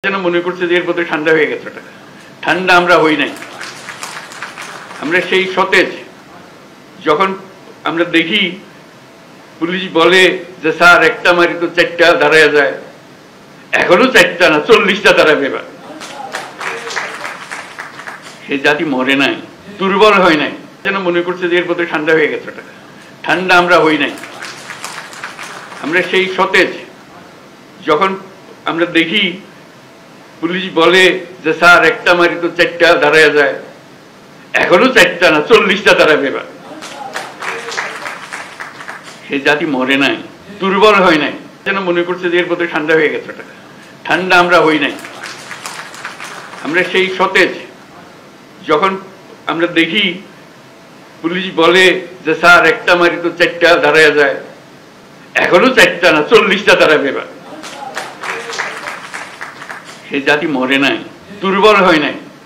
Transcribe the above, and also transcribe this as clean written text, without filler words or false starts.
যেন মনে করছে যে এর বোধহয় ঠান্ডা হয়ে গেছে। ওটা ঠান্ডা আমরা হই নাই। আমরা সেই সতেজ। যখন আমরা দেখি পুলিশ বলে যে স্যার একটা মারি তো 4টা দাঁড়ায় যায়, এখনো 4টা না 40টা দাঁড়াবে। এবার সেই জাতি মরে নাই, দুর্বল হয় নাই, যেন মনে করছে যে এর বোধহয় ঠান্ডা হয়ে গেছে। ওটা ঠান্ডা আমরা হই নাই। আমরা সেই সতেজ। যখন আমরা দেখি পুলিশ বলে যে স্যার একটা মারি তো 4টা দাঁড়ায় যায়, এখনো 4টা না 40টা দাঁড়াবে। এবার সেই জাতি মরে নাই, দুর্বল হয় নাই, যেন মনে করছে যে এর বোধহয় ঠান্ডা হয়ে গেছে। ওটা ঠান্ডা আমরা হই নাই। আমরা সেই সতেজ। যখন আমরা দেখি পুলিশ বলে যে স্যার একটা মারি তো 4টা দাঁড়ায় যায়, এখনো 4টা না 40টা দাঁড়াবে। এবার সেই জাতি মরে নাই, দুর্বল হয় নাই,